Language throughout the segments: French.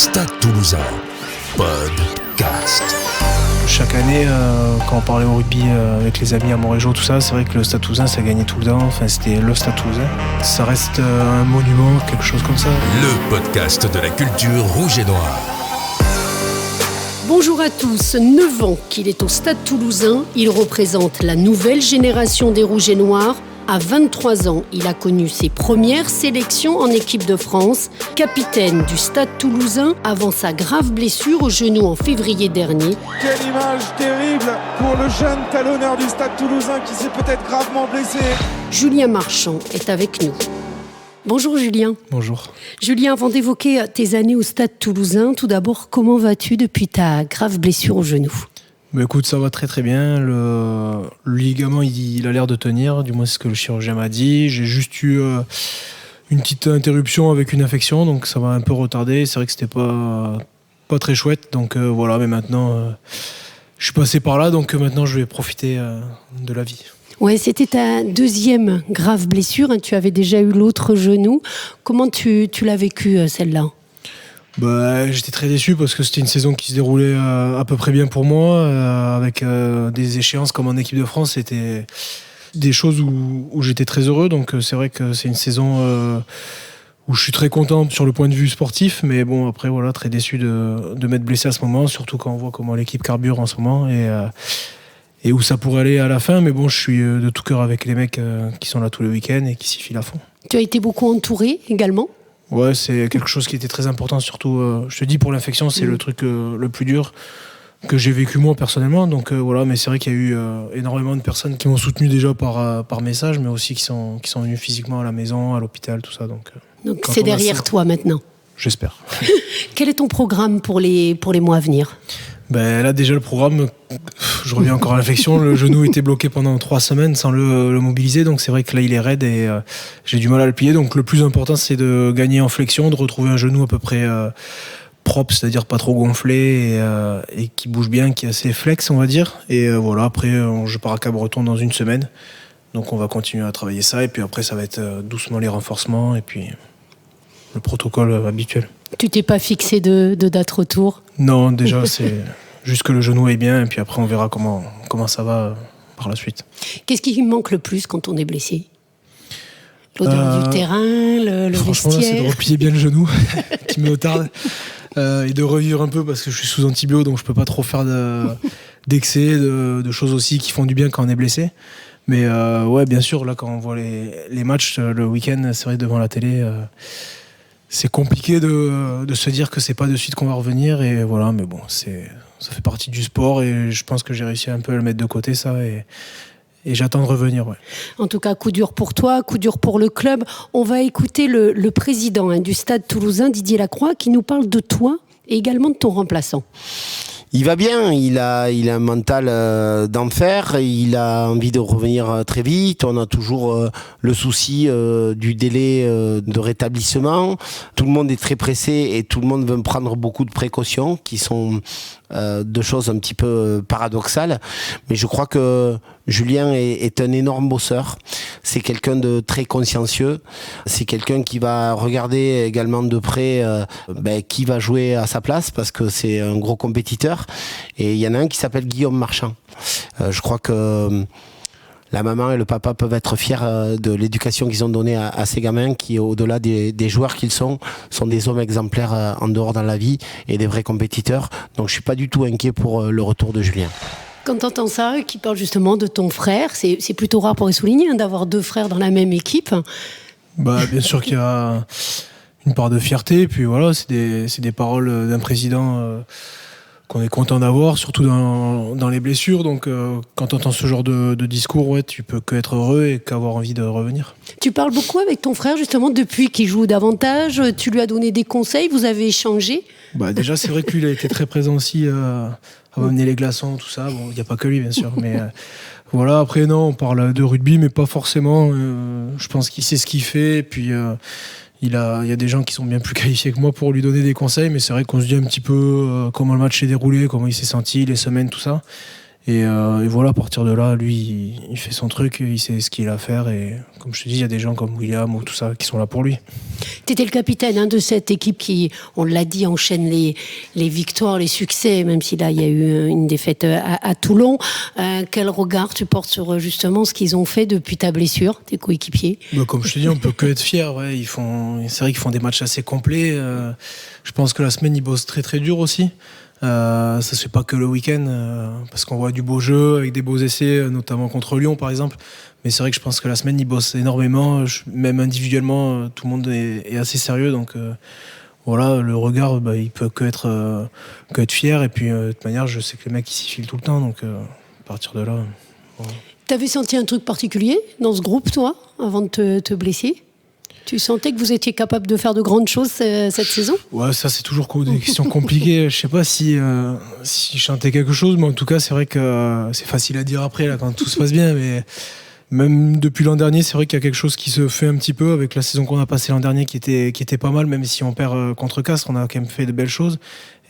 Stade Toulousain, podcast. Chaque année, quand on parlait au rugby avec les amis à Montrégeau, tout ça, c'est vrai que le Stade Toulousain, ça gagnait tout le temps. Enfin, c'était le Stade Toulousain. Ça reste un monument, quelque chose comme ça. Le podcast de la culture rouge et noire. Bonjour à tous, 9 ans qu'il est au Stade Toulousain, il représente la nouvelle génération des Rouges et Noirs. À 23 ans, il a connu ses premières sélections en équipe de France, capitaine du Stade Toulousain avant sa grave blessure au genou en février dernier. Quelle image terrible pour le jeune talonneur du Stade Toulousain qui s'est peut-être gravement blessé. Julien Marchand est avec nous. Bonjour Julien. Bonjour. Julien, avant d'évoquer tes années au Stade Toulousain, tout d'abord, comment vas-tu depuis ta grave blessure au genou ? Écoute, ça va très très bien. Le ligament, il a l'air de tenir, du moins c'est ce que le chirurgien m'a dit. J'ai juste eu une petite interruption avec une infection, donc ça m'a un peu retardé. C'est vrai que c'était pas très chouette, donc voilà. Mais maintenant, je suis passé par là, donc maintenant je vais profiter de la vie. Ouais, c'était ta deuxième grave blessure. Tu avais déjà eu l'autre genou. Comment tu l'as vécu, celle-là ? J'étais très déçu parce que c'était une saison qui se déroulait à peu près bien pour moi, avec des échéances comme en équipe de France. C'était des choses où j'étais très heureux. Donc c'est vrai que c'est une saison où je suis très content sur le point de vue sportif. Mais bon, après, voilà, très déçu de m'être blessé à ce moment, surtout quand on voit comment l'équipe carbure en ce moment et où ça pourrait aller à la fin. Mais bon, je suis de tout cœur avec les mecs qui sont là tous les week-ends et qui s'y filent à fond. Tu as été beaucoup entouré également ? Ouais, c'est quelque chose qui était très important, surtout, je te dis, pour l'infection, c'est le truc le plus dur que j'ai vécu moi personnellement. Donc voilà, mais c'est vrai qu'il y a eu énormément de personnes qui m'ont soutenu déjà par message, mais aussi qui sont venues physiquement à la maison, à l'hôpital, tout ça. Donc c'est derrière toi maintenant. J'espère. Quel est ton programme pour les mois à venir ? Là déjà le programme, je reviens encore à l'infection, le genou était bloqué pendant 3 semaines sans le mobiliser, donc c'est vrai que là il est raide et j'ai du mal à le plier, donc le plus important c'est de gagner en flexion, de retrouver un genou à peu près propre, c'est-à-dire pas trop gonflé et qui bouge bien, qui est assez flex on va dire, et voilà, après je pars à Cabreton dans 1 semaine, donc on va continuer à travailler ça et puis après ça va être doucement les renforcements et puis le protocole habituel. Tu t'es pas fixé de date retour ? Non, déjà c'est juste que le genou est bien et puis après on verra comment ça va par la suite. Qu'est-ce qui manque le plus quand on est blessé ? L'odeur du terrain, le franchement, vestiaire. Là, c'est de replier bien le genou qui me tarde et de revivre un peu parce que je suis sous antibio donc je peux pas trop faire d'excès, de choses aussi qui font du bien quand on est blessé. Mais ouais, bien sûr, là quand on voit les matchs le week-end, c'est vrai devant la télé. C'est compliqué de se dire que c'est pas de suite qu'on va revenir et voilà, mais bon, ça fait partie du sport et je pense que j'ai réussi un peu à le mettre de côté ça et j'attends de revenir. Ouais. En tout cas, coup dur pour toi, coup dur pour le club. On va écouter le président du Stade Toulousain, Didier Lacroix, qui nous parle de toi et également de ton remplaçant. Il va bien, il a un mental d'enfer, il a envie de revenir très vite, on a toujours le souci du délai de rétablissement. Tout le monde est très pressé et tout le monde veut prendre beaucoup de précautions qui sont deux choses un petit peu paradoxales. Mais je crois que Julien est un énorme bosseur, c'est quelqu'un de très consciencieux, c'est quelqu'un qui va regarder également de près qui va jouer à sa place parce que c'est un gros compétiteur. Et il y en a un qui s'appelle Guillaume Marchand. Je crois que la maman et le papa peuvent être fiers de l'éducation qu'ils ont donnée à ces gamins qui, au-delà des joueurs qu'ils sont des hommes exemplaires en dehors dans la vie et des vrais compétiteurs. Donc je suis pas du tout inquiet pour le retour de Julien. Quand tu entends ça, qui parle justement de ton frère, c'est plutôt rare pour les souligner d'avoir 2 frères dans la même équipe. Bien sûr qu'il y a une part de fierté, puis voilà, c'est des paroles d'un président qu'on est content d'avoir, surtout dans les blessures. Donc quand tu entends ce genre de discours, ouais, tu peux qu'être heureux et qu'avoir envie de revenir. Tu parles beaucoup avec ton frère justement depuis qu'il joue davantage, tu lui as donné des conseils, vous avez échangé ? Déjà c'est vrai que lui il a été très présent aussi à m'amener les glaçons, tout ça. Bon, il n'y a pas que lui bien sûr, mais voilà, après non, on parle de rugby mais pas forcément, je pense qu'il sait ce qu'il fait et puis il y a des gens qui sont bien plus qualifiés que moi pour lui donner des conseils, mais c'est vrai qu'on se dit un petit peu comment le match s'est déroulé, comment il s'est senti, les semaines, tout ça. Et voilà, à partir de là, lui, il fait son truc, il sait ce qu'il a à faire. Et comme je te dis, il y a des gens comme William ou tout ça qui sont là pour lui. Tu étais le capitaine de cette équipe qui, on l'a dit, enchaîne les victoires, les succès, même si là, il y a eu une défaite à Toulon. Quel regard tu portes sur justement ce qu'ils ont fait depuis ta blessure, tes coéquipiers ? Comme je te dis, on peut que être fiers. Ouais. C'est vrai qu'ils font des matchs assez complets. Je pense que la semaine, ils bossent très très dur aussi. Ça se fait pas que le week-end parce qu'on voit du beau jeu avec des beaux essais, notamment contre Lyon par exemple, mais c'est vrai que je pense que la semaine ils bossent énormément, même individuellement tout le monde est assez sérieux, donc voilà, le regard il peut que être fier, et puis de toute manière je sais que les mecs ils s'y filent tout le temps, donc à partir de là voilà. T'avais senti un truc particulier dans ce groupe toi avant de te blesser ? Tu sentais que vous étiez capable de faire de grandes choses cette saison ? Ouais, ça c'est toujours des questions compliquées. Je sais pas si je chantais quelque chose, mais en tout cas c'est vrai que c'est facile à dire après là quand tout se passe bien. Mais même depuis l'an dernier, c'est vrai qu'il y a quelque chose qui se fait un petit peu avec la saison qu'on a passée l'an dernier qui était pas mal. Même si on perd contre Castres, on a quand même fait de belles choses.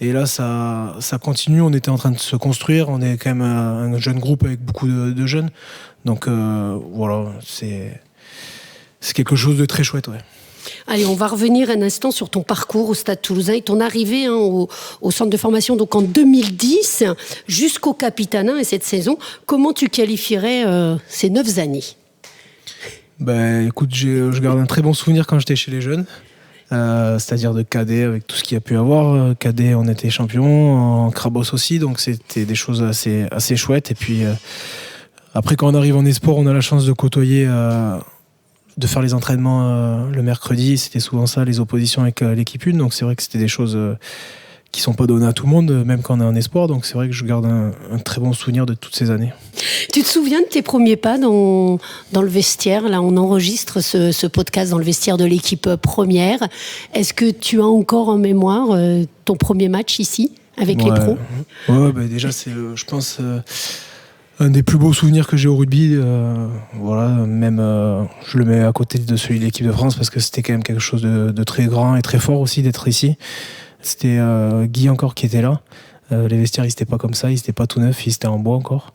Et là ça continue. On était en train de se construire. On est quand même un jeune groupe avec beaucoup de jeunes. Donc voilà, c'est quelque chose de très chouette, ouais. Allez, on va revenir un instant sur ton parcours au Stade Toulousain et ton arrivée au centre de formation donc en 2010 jusqu'au Capitanat et cette saison. Comment tu qualifierais ces 9 années ? Écoute, je garde un très bon souvenir quand j'étais chez les jeunes, c'est-à-dire de cadet avec tout ce qu'il y a pu avoir. Cadet, on était champion, en Crabos aussi, donc c'était des choses assez chouettes. Et puis après, quand on arrive en espoir, on a la chance de côtoyer... de faire les entraînements le mercredi, c'était souvent ça, les oppositions avec l'équipe 1, donc c'est vrai que c'était des choses qui sont pas données à tout le monde, même quand on est en espoir, donc c'est vrai que je garde un très bon souvenir de toutes ces années. Tu te souviens de tes premiers pas dans le vestiaire ? Là, on enregistre ce podcast dans le vestiaire de l'équipe première. Est-ce que tu as encore en mémoire ton premier match ici, avec les pros ? Ouais, déjà, c'est, je pense... un des plus beaux souvenirs que j'ai au rugby, voilà, même je le mets à côté de celui de l'équipe de France parce que c'était quand même quelque chose de très grand et très fort aussi d'être ici. C'était Guy encore qui était là. Les vestiaires ils étaient pas comme ça, ils étaient pas tout neufs, ils étaient en bois encore.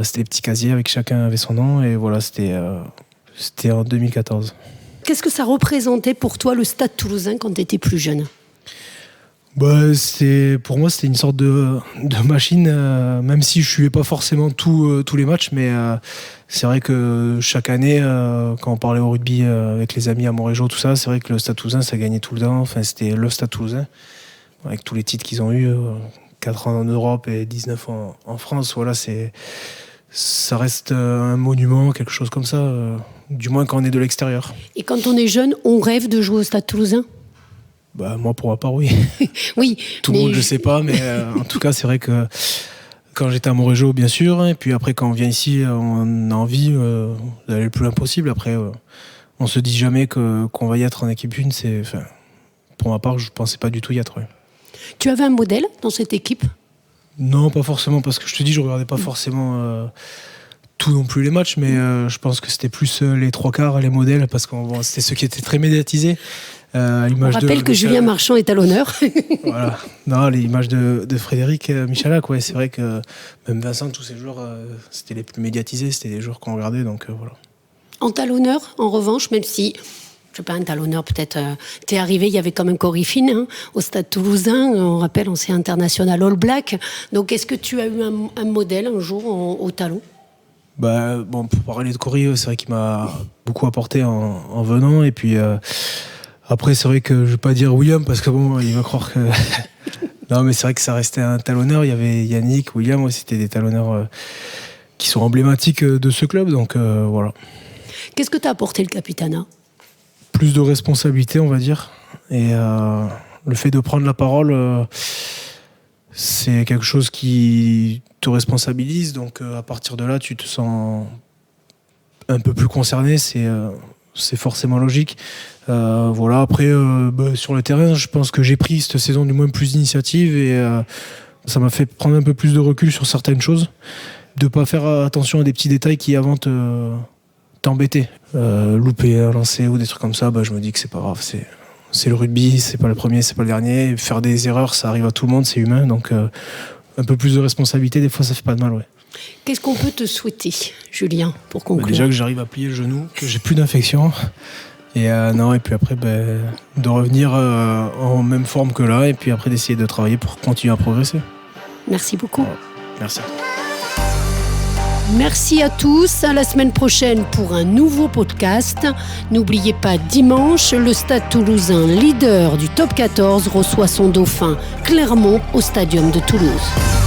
C'était des petits casiers avec chacun avait son nom et voilà, c'était en 2014. Qu'est-ce que ça représentait pour toi le Stade Toulousain quand tu étais plus jeune ? Pour moi c'était une sorte de machine, même si je suivais pas forcément tous les matchs, mais c'est vrai que chaque année quand on parlait au rugby avec les amis à Montrégeau, tout ça, c'est vrai que le Stade Toulousain ça gagnait tout le temps, enfin c'était le Stade Toulousain avec tous les titres qu'ils ont eu, 4 ans en Europe et 19 en France, voilà, ça reste un monument, quelque chose comme ça, du moins quand on est de l'extérieur. Et quand on est jeune, on rêve de jouer au Stade Toulousain ? Moi, pour ma part, oui. Oui. Tout le monde, je sais pas, mais en tout cas, c'est vrai que quand j'étais à Montrégeau, bien sûr, et puis après, quand on vient ici, on a envie d'aller le plus loin possible. Après, on se dit jamais qu'on va y être en équipe 1. Pour ma part, je pensais pas du tout y être. Ouais. Tu avais un modèle dans cette équipe ? Non, pas forcément, parce que je te dis, je regardais pas forcément tout non plus les matchs, mais je pense que c'était plus les 3/4, les modèles, parce que c'était ceux qui étaient très médiatisés. On rappelle que Julien Marchand est à l'honneur. Voilà. Non, l'image de Frédéric Michalak, ouais, c'est vrai que même Vincent, tous ces joueurs, c'était les plus médiatisés, c'était les joueurs qu'on regardait, donc voilà. En talonneur, en revanche, même si, je sais pas, un talonneur peut-être, t'es arrivé, il y avait quand même Cory Finn au Stade Toulousain, on rappelle, ancien international All Black. Donc est-ce que tu as eu un modèle un jour au talon ? Pour parler de Cory, c'est vrai qu'il m'a beaucoup apporté en venant, et puis... Après, c'est vrai que je vais pas dire William parce que il va croire que. Non, mais c'est vrai que ça restait un talonneur. Il y avait Yannick, William aussi, c'était des talonneurs qui sont emblématiques de ce club. Donc voilà. Qu'est-ce que t'a apporté le Capitanat ? Plus de responsabilité, on va dire. Et le fait de prendre la parole, c'est quelque chose qui te responsabilise. Donc à partir de là, tu te sens un peu plus concerné. C'est forcément logique. Voilà. Après, sur le terrain, je pense que j'ai pris cette saison du moins plus d'initiative et ça m'a fait prendre un peu plus de recul sur certaines choses, de pas faire attention à des petits détails qui avant t'embêtaient. Louper un lancer ou des trucs comme ça, je me dis que c'est pas grave. C'est le rugby, c'est pas le premier, c'est pas le dernier. Faire des erreurs, ça arrive à tout le monde, c'est humain. Donc un peu plus de responsabilité, des fois ça fait pas de mal, ouais. Qu'est-ce qu'on peut te souhaiter, Julien, pour conclure? Déjà que j'arrive à plier le genou, que j'ai plus d'infection. Et et puis après, de revenir en même forme que là, et puis après d'essayer de travailler pour continuer à progresser. Merci beaucoup. Ouais. Merci. Merci à tous. À la semaine prochaine pour un nouveau podcast. N'oubliez pas, dimanche, le Stade Toulousain, leader du top 14, reçoit son dauphin Clermont au Stadium de Toulouse.